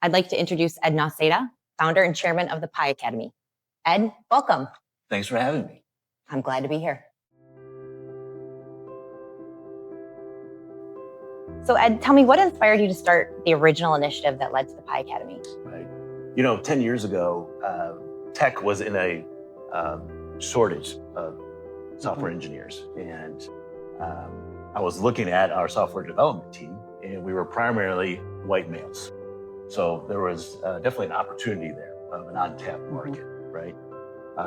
I'd like to introduce Ed Nausieda, founder and chairman of the Pi Academy. Ed, welcome. Thanks for having me. I'm glad to be here. So Ed, tell me, what inspired you to start the original initiative that led to the Pi Academy? Right. 10 years ago, tech was in a shortage of software engineers. And I was looking at our software development team, and we were primarily white males. So there was definitely an opportunity there of an untapped market, right?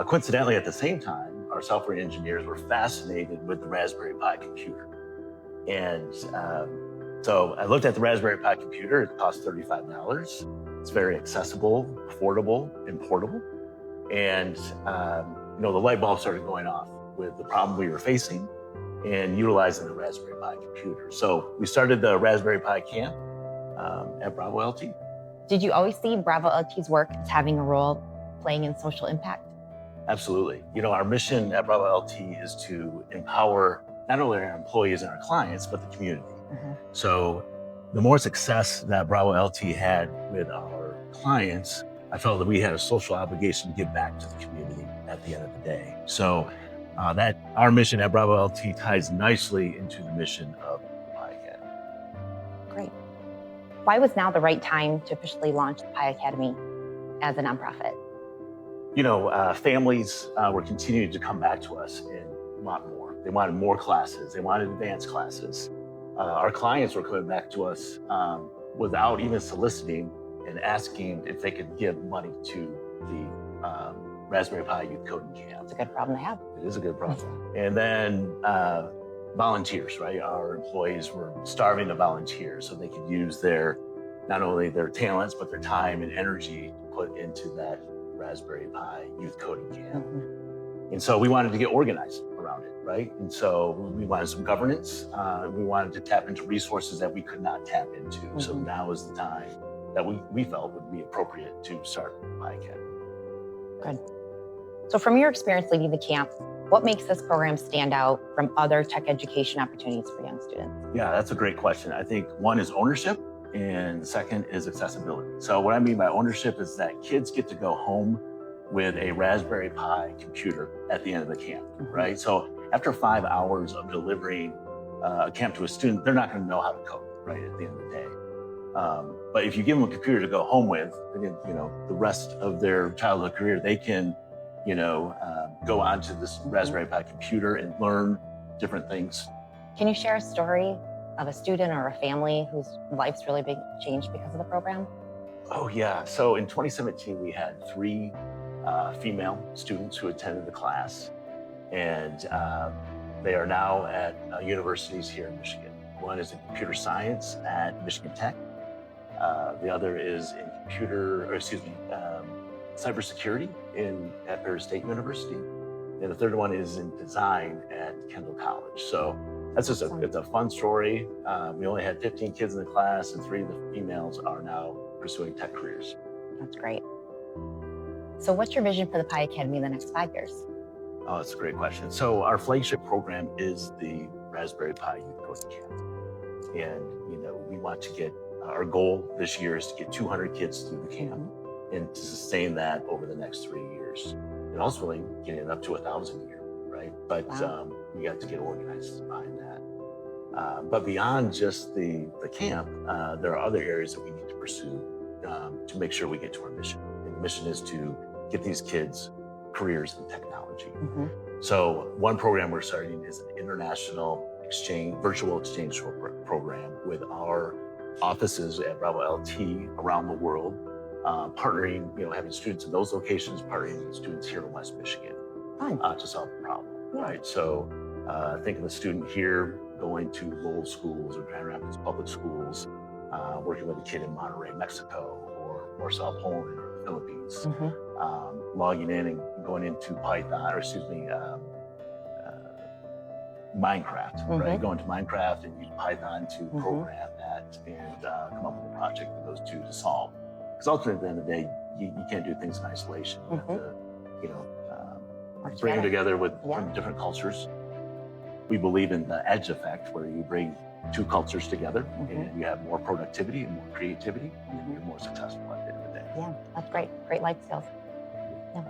Coincidentally, at the same time, our software engineers were fascinated with the Raspberry Pi computer. And so I looked at the Raspberry Pi computer. It cost $35. It's very accessible, affordable, and portable. And the light bulb started going off with the problem we were facing and utilizing the Raspberry Pi computer. So we started the Raspberry Pi camp at Bravo LT. Did you always see Bravo LT's work as having a role playing in social impact? Absolutely. Our mission at Bravo LT is to empower not only our employees and our clients, but the community. So the more success that Bravo LT had with our clients, I felt that we had a social obligation to give back to the community at the end of the day. So that our mission at Bravo LT ties nicely into the mission of the Pi Academy. Great. Why was now the right time to officially launch the Pi Academy as a nonprofit? Families were continuing to come back to us and want more. They wanted more classes. They wanted advanced classes. Our clients were coming back to us without even soliciting and asking if they could give money to the Raspberry Pi Youth Coding Camp. It's a good problem to have. It is a good problem. And then volunteers, right? Our employees were starving to volunteer so they could use not only their talents, but their time and energy to put into that Raspberry Pi Youth Coding Camp. And so we wanted to get organized around it, right? And so we wanted some governance. We wanted to tap into resources that we could not tap into. So now is the time that we felt would be appropriate to start Pi Academy. Good. So from your experience leading the camp, what makes this program stand out from other tech education opportunities for young students? Yeah, that's a great question. I think one is ownership, and the second is accessibility. So what I mean by ownership is that kids get to go home with a Raspberry Pi computer at the end of the camp, right? So after 5 hours of delivering a camp to a student, they're not going to know how to code, right, at the end of the day. But if you give them a computer to go home with, the rest of their childhood career, they can, go onto this Raspberry Pi computer and learn different things. Can you share a story of a student or a family whose life's really been changed because of the program? Oh yeah, so in 2017, we had 3 female students who attended the class, and they are now at universities here in Michigan. One is in computer science at Michigan Tech. The other is in cybersecurity at Penn State University. And the third one is in design at Kendall College. So that's just it's a fun story. We only had 15 kids in the class, and 3 of the females are now pursuing tech careers. That's great. So what's your vision for the Pi Academy in the next 5 years? Oh, that's a great question. So our flagship program is the Raspberry Pi Youth Coding Camp. And, we want to get, our goal this year is to get 200 kids through the camp and to sustain that over the next 3 years. And ultimately getting it up to 1,000 a year, right? But we got to get organized behind that. But beyond just the camp, there are other areas that we need to pursue to make sure we get to our mission. And the mission is to get these kids careers in technology. So one program we're starting is an international virtual exchange program with our offices at Bravo LT around the world, partnering, having students in those locations, partnering with students here in West Michigan to solve the problem, right? So think of a student here going to Lowell schools or Grand Rapids public schools, working with a kid in Monterrey, Mexico, or Warsaw, Poland, or the Philippines, logging in and going into Minecraft, right? Go into Minecraft and use Python to program that and come up with a project for those two to solve. Because ultimately, at the end of the day, you can't do things in isolation. You have to, bring them together with from different cultures. We believe in the edge effect, where you bring two cultures together, Mhm. and you have more productivity and more creativity, and you're more successful at the end of the day. Yeah, that's great. Great life skills. Yeah.